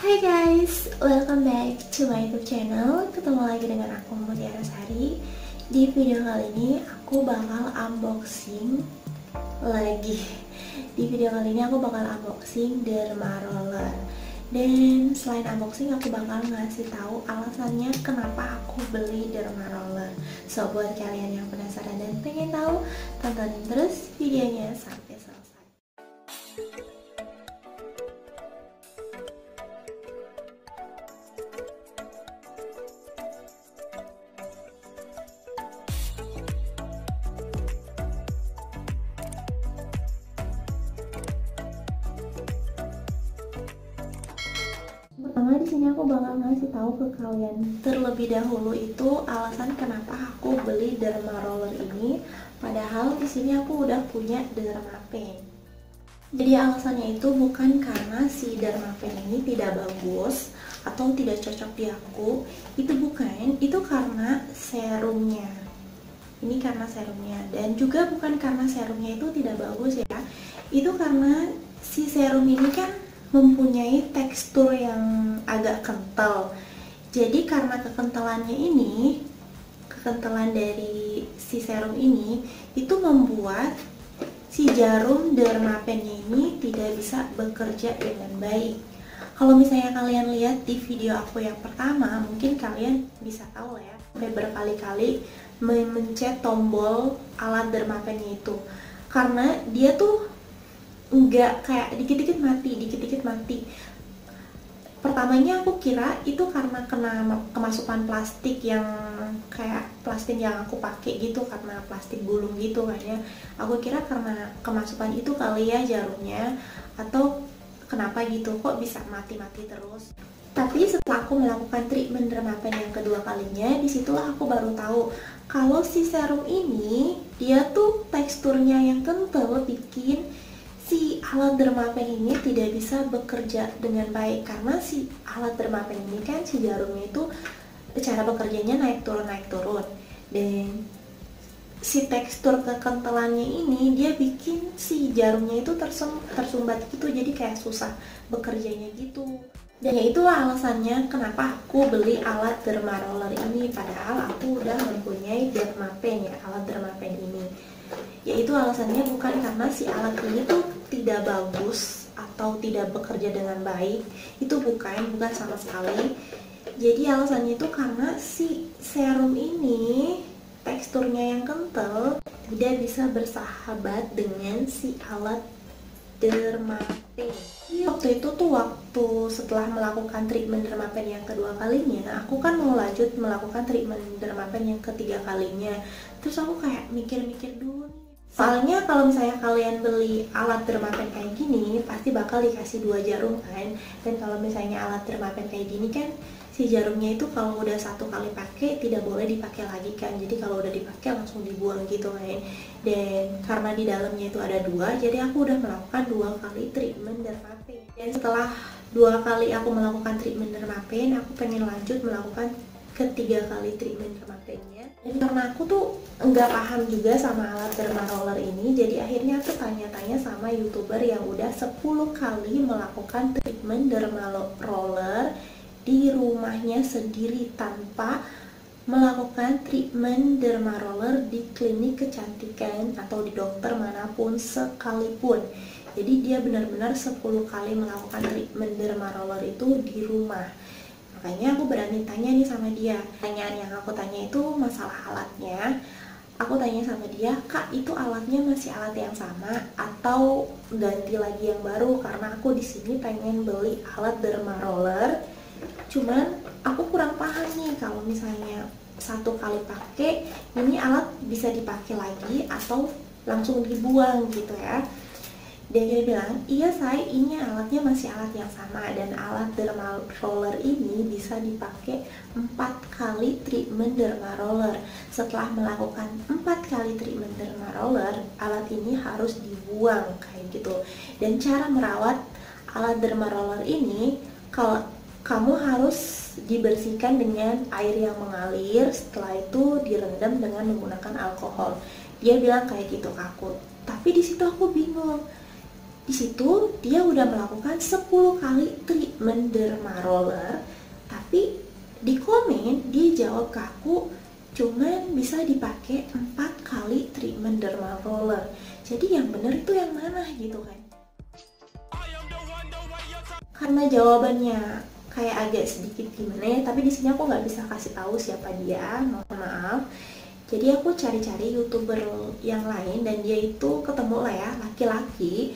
Hai guys, welcome back to my YouTube channel. Ketemu lagi dengan aku Mutiara Sari. Di video kali ini aku bakal unboxing lagi. Di video kali ini aku bakal unboxing derma roller. Dan selain unboxing, aku bakal ngasih tahu alasannya kenapa aku beli derma roller. So buat kalian yang penasaran dan pengen tahu, tontonin terus videonya sampai selesai. Pertama di sini aku bakal ngasih tahu ke kalian terlebih dahulu itu alasan kenapa aku beli derma roller ini, padahal di sini aku udah punya Dermapen. Jadi alasannya itu bukan karena si Dermapen ini tidak bagus atau tidak cocok di aku, itu bukan, itu karena serumnya. Ini karena serumnya, dan juga bukan karena serumnya itu tidak bagus ya. Itu karena si serum ini kan mempunyai tekstur yang agak kental. Jadi karena kekentalannya ini, kekentalan dari si serum ini itu membuat si jarum Dermapennya ini tidak bisa bekerja dengan baik. Kalau misalnya kalian lihat di video aku yang pertama, mungkin kalian bisa tahu lah ya, sampai berkali-kali mencet tombol alat Dermapennya itu, karena dia tuh enggak, kayak dikit-dikit mati. Pertamanya aku kira itu karena kena kemasukan plastik yang kayak plastik yang aku pakai gitu, karena plastik gulung gitu kan ya. Aku kira karena kemasukan itu kali ya jarumnya, atau kenapa gitu, kok bisa mati-mati terus. Tapi setelah aku melakukan treatment Dermapen yang kedua kalinya, disitulah aku baru tahu kalau si serum ini dia tuh teksturnya yang kental bikin si alat Dermapen ini tidak bisa bekerja dengan baik. Karena si alat Dermapen ini kan si jarumnya itu cara bekerjanya naik turun, dan si tekstur kekentalannya ini dia bikin si jarumnya itu tersumbat gitu, jadi kayak susah bekerjanya gitu. Dan ya itulah alasannya kenapa aku beli alat derma roller ini, padahal aku udah mempunyai Dermapen ya, alat Dermapen ini. Yaitu alasannya bukan karena si alat ini tuh tidak bagus atau tidak bekerja dengan baik, itu bukan sama sekali. Jadi alasannya itu karena si serum ini teksturnya yang kental tidak bisa bersahabat dengan si alat Dermapen. Waktu itu tuh, waktu setelah melakukan treatment Dermapen yang kedua kalinya, aku kan mau lanjut melakukan treatment Dermapen yang ketiga kalinya. Terus aku kayak mikir-mikir dulu nih, soalnya kalau misalnya kalian beli alat Dermapen kayak gini pasti bakal dikasih 2 jarum kan. Dan kalau misalnya alat Dermapen kayak gini kan si jarumnya itu kalau udah satu kali pakai tidak boleh dipakai lagi kan, jadi kalau udah dipakai langsung dibuang gitu kan. Dan karena di dalamnya itu ada 2, jadi aku udah melakukan 2 kali treatment Dermapen. Dan setelah 2 kali aku melakukan treatment Dermapen, aku pengen lanjut melakukan ketiga kali treatment Dermapennya. Dan karena aku tuh nggak paham juga sama alat derma roller ini, jadi akhirnya aku tanya-tanya sama youtuber yang udah 10 kali melakukan treatment derma roller di rumahnya sendiri tanpa melakukan treatment derma roller di klinik kecantikan atau di dokter manapun sekalipun. Jadi dia benar-benar 10 kali melakukan treatment derma roller itu di rumah. Makanya aku berani tanya nih sama dia. Pertanyaan yang aku tanya itu masalah alatnya. Aku tanya sama dia, "Kak, itu alatnya masih alat yang sama atau ganti lagi yang baru? Karena aku di sini pengen beli alat derma roller. Cuman aku kurang paham nih kalau misalnya satu kali pakai ini alat bisa dipakai lagi atau langsung dibuang gitu ya." Dia bilang, "Iya say, ini alatnya masih alat yang sama, dan alat derma roller ini bisa dipakai 4 kali treatment derma roller. Setelah melakukan 4 kali treatment derma roller, alat ini harus dibuang," kayak gitu. "Dan cara merawat alat derma roller ini, kalau kamu harus dibersihkan dengan air yang mengalir, setelah itu direndam dengan menggunakan alkohol." Dia bilang kayak gitu ke aku. Tapi di situ aku bingung. Di situ dia udah melakukan 10 kali treatment derma roller, tapi di komen dia jawab ke aku cuman bisa dipakai 4 kali treatment derma roller. Jadi yang bener itu yang mana gitu kan? Karena jawabannya kayak agak sedikit gimana ya, tapi di sini aku nggak bisa kasih tahu siapa dia, mohon maaf. Jadi aku cari-cari youtuber yang lain dan dia itu ketemu lah ya, laki-laki.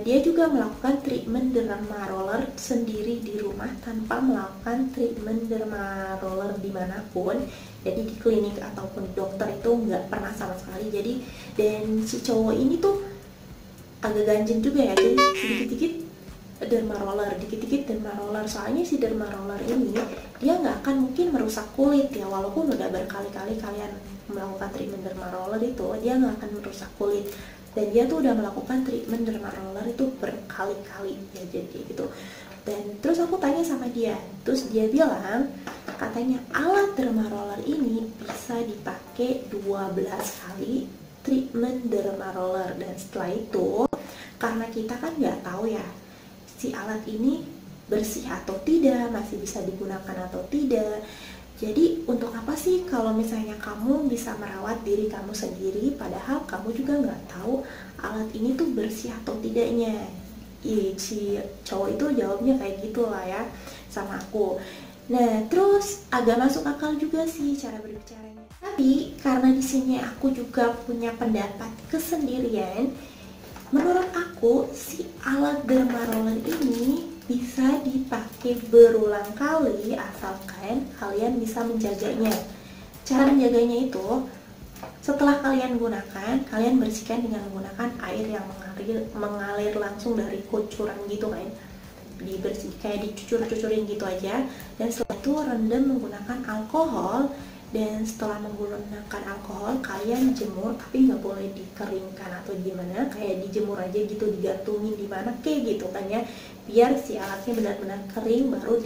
Dia juga melakukan treatment derma roller sendiri di rumah tanpa melakukan treatment derma roller dimanapun. Jadi di klinik ataupun dokter itu nggak pernah sama sekali. Jadi dan si cowok ini tuh agak ganjen juga ya, jadi sedikit-sedikit derma roller, dikit-dikit derma roller. Soalnya si derma roller ini dia nggak akan mungkin merusak kulit ya, walaupun udah berkali-kali kalian melakukan treatment derma roller itu, dia nggak akan merusak kulit. Dan dia tuh udah melakukan treatment derma roller itu berkali-kali ya, jadi gitu. Dan terus aku tanya sama dia, terus dia bilang katanya alat derma roller ini bisa dipakai 12 kali treatment derma roller. Dan setelah itu, karena kita kan nggak tahu ya si alat ini bersih atau tidak, masih bisa digunakan atau tidak. Jadi untuk apa sih kalau misalnya kamu bisa merawat diri kamu sendiri, padahal kamu juga nggak tahu alat ini tuh bersih atau tidaknya. Si cowok itu jawabnya kayak gitulah ya sama aku. Nah terus agak masuk akal juga sih cara berbicaranya. Tapi karena di sini aku juga punya pendapat kesendirian, menurut aku si alat derma roller ini bisa dipakai berulang kali asalkan kalian bisa menjaganya. Cara menjaganya itu, setelah kalian gunakan, kalian bersihkan dengan menggunakan air yang mengalir langsung dari kucuran gitu kan. Dibersih kayak dicucur-cucurin gitu aja. Dan setelah itu rendam menggunakan alkohol. Dan setelah menggunakan alkohol, kalian jemur, tapi nggak boleh dikeringkan atau gimana, kayak dijemur aja gitu, digantungin di mana kayak gitu kan ya, biar si alatnya benar-benar kering baru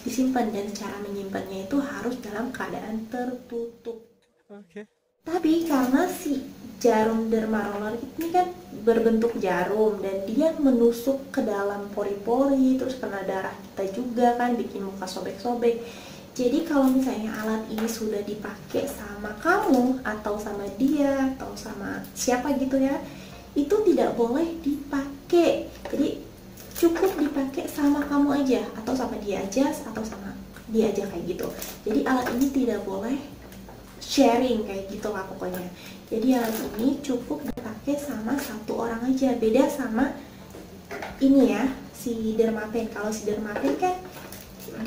disimpan. Dan cara menyimpannya itu harus dalam keadaan tertutup. Okay. Tapi karena si jarum derma roller ini kan berbentuk jarum dan dia menusuk ke dalam pori-pori, terus kena darah kita juga kan, bikin muka sobek-sobek. Jadi kalau misalnya alat ini sudah dipakai sama kamu atau sama dia atau sama siapa gitu ya, itu tidak boleh dipakai. Jadi cukup dipakai sama kamu aja atau sama dia aja atau sama dia aja kayak gitu. Jadi alat ini tidak boleh sharing kayak gitu lah pokoknya. Jadi alat ini cukup dipakai sama satu orang aja. Beda sama ini ya, si Dermapen. Kalau si Dermapen kan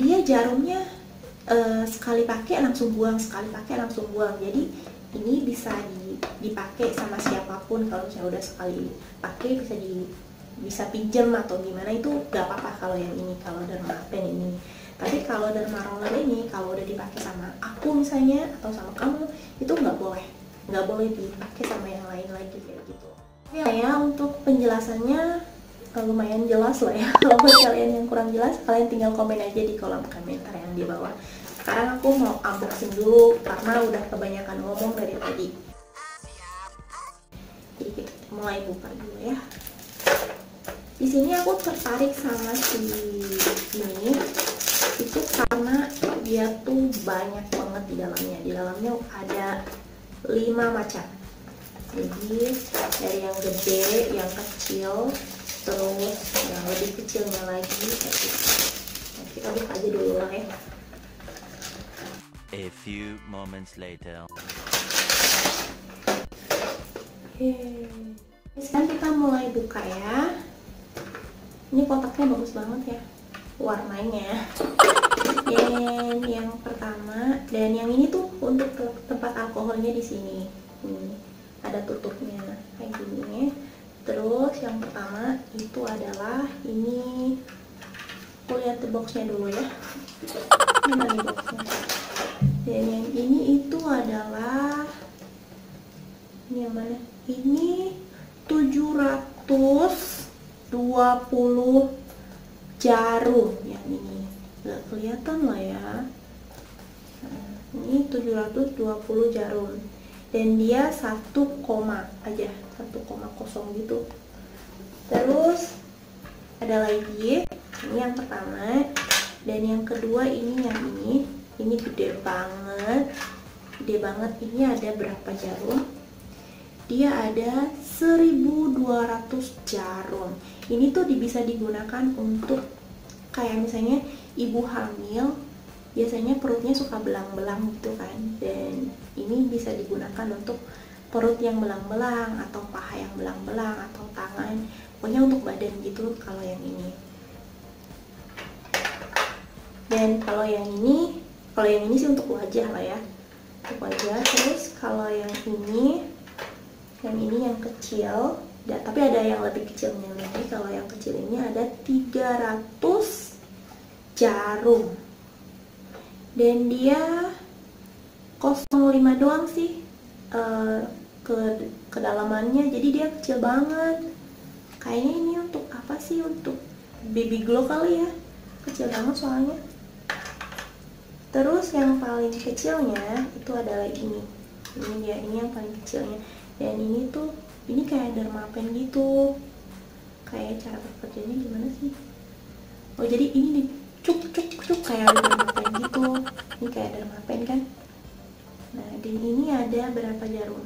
dia jarumnya sekali pakai langsung buang, sekali pakai langsung buang. Jadi ini bisa dipakai sama siapapun. Kalau misalnya udah sekali pakai bisa pinjam atau gimana, itu gak apa-apa kalau yang ini, kalau Dermapen ini. Tapi kalau derma roller ini kalau udah dipakai sama aku misalnya atau sama kamu, itu nggak boleh dipakai sama yang lain lagi kayak gitu. Ya untuk penjelasannya lumayan jelas lah ya. Kalau buat kalian yang kurang jelas, kalian tinggal komen aja di kolom komentar yang di bawah. Sekarang aku mau unboxing dulu karena udah kebanyakan ngomong dari tadi. Jadi kita mulai buka dulu ya. Di sini aku tertarik sama si ini itu karena dia tuh banyak banget di dalamnya. Di dalamnya ada 5 macam. Jadi dari yang gede, yang kecil, terus yang lebih kecilnya lagi kayak gitu. Nah, kita buka aja dulu lah ya. A few moments later. Oke, sekarang kita mulai buka ya. Ini kotaknya bagus banget ya warnanya. Dan yang pertama, dan yang ini tuh untuk tempat alkoholnya di sini. Ini ada tutupnya kayak gini. Terus yang pertama itu adalah ini. Aku lihat di boxnya dulu ya. Mana nih boxnya? Dan yang ini itu adalah ini yang mana? Ini 720 jarum ya, ini nggak kelihatan lah ya. Nah, ini 720 jarum dan dia 1 koma aja, 1,0 gitu. Terus ada lagi, ini yang pertama, dan yang kedua ini yang ini gede banget. Ini ada berapa jarum? Dia ada 1200 jarum. Ini tuh bisa digunakan untuk kayak misalnya ibu hamil, biasanya perutnya suka belang-belang gitu kan, dan ini bisa digunakan untuk perut yang belang-belang atau paha yang belang-belang atau tangan, pokoknya untuk badan gitu kalau yang ini. Dan kalau yang ini sih untuk wajah lah ya, untuk wajah. Terus kalau yang ini yang kecil, tapi ada yang lebih kecilnya lagi. Kalau yang kecil ini ada 300 jarum, dan dia 0,5 doang sih kedalamannya, jadi dia kecil banget. Kayaknya ini untuk apa sih, untuk baby glow kali ya, kecil banget soalnya. Terus yang paling kecilnya itu adalah ini yang paling kecilnya, dan ini kayak dermapen gitu. Kayak cara bekerjanya gimana sih? Oh, jadi ini cuk kayak dermapen gitu. Ini kayak dermapen kan. Nah, dan ini ada berapa jarum?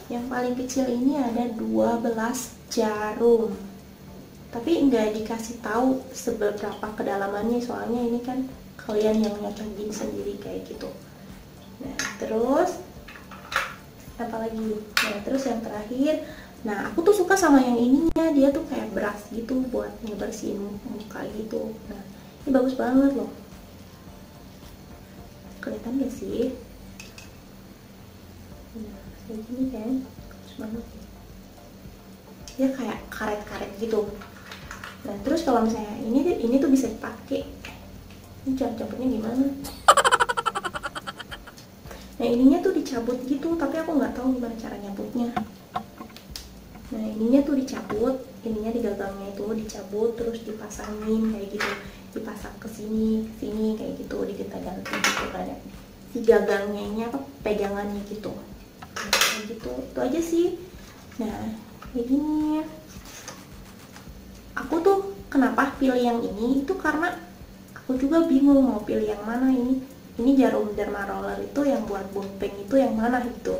Yang paling kecil ini ada 12 jarum. Tapi nggak dikasih tahu seberapa kedalamannya, soalnya ini kan kalian yang nyocokin sendiri kayak gitu. Nah, terus apa lagi? Nah, terus yang terakhir, nah aku tuh suka sama yang ininya, dia tuh kayak brush gitu buat ngebersihin muka gitu. Nah, ini bagus banget loh. Kelihatan gak sih? Nah, kayak gini kan, bagus banget. Dia kayak karet-karet gitu. Nah, terus kalau misalnya ini tuh bisa dipakai. Ini cara cabutnya gimana? Nah, ininya tuh dicabut gitu, tapi aku nggak tahu gimana cara nyabutnya. Nah, ininya tuh dicabut, ininya di gagangnya itu dicabut, terus dipasangin kayak gitu, dipasang ke sini kayak gitu, diganti gitu kan ya. Si gagangnya ini apa, pegangannya gitu. Nah, kayak gitu, itu aja sih. Nah, kayak gini. Aku tuh kenapa pilih yang ini, itu karena aku juga bingung mau pilih yang mana ini. Ini jarum derma roller itu yang buat bolpeng itu yang mana gitu.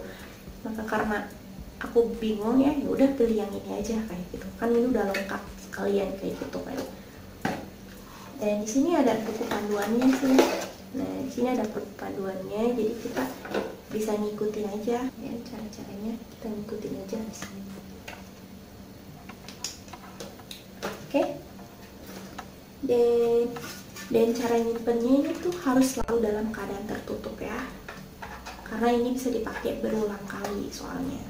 Maka karena aku bingung ya udah pilih yang ini aja kayak gitu. Kan ini udah lengkap sekalian kayak gitu kan. Dan di sini ada buku panduannya sih. Nah, di sini ada buku panduannya, jadi kita bisa ngikutin aja ya, cara-caranya kita ngikutin aja di sini. Oke. Dan cara nyimpennya ini tuh harus selalu dalam keadaan tertutup ya, karena ini bisa dipakai berulang kali soalnya,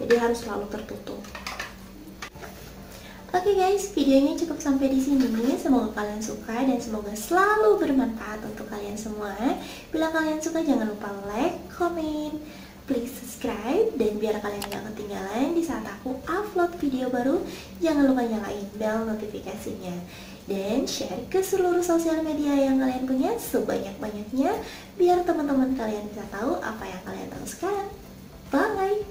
jadi harus selalu tertutup. Oke guys, videonya cukup sampai di sini. Semoga kalian suka dan semoga selalu bermanfaat untuk kalian semua. Bila kalian suka jangan lupa like, comment, please subscribe, dan biar kalian gak ketinggalan di saat aku upload video baru, jangan lupa nyalain bel notifikasinya. Dan share ke seluruh sosial media yang kalian punya sebanyak-banyaknya, biar teman-teman kalian bisa tahu apa yang kalian tahu sekarang. Bye!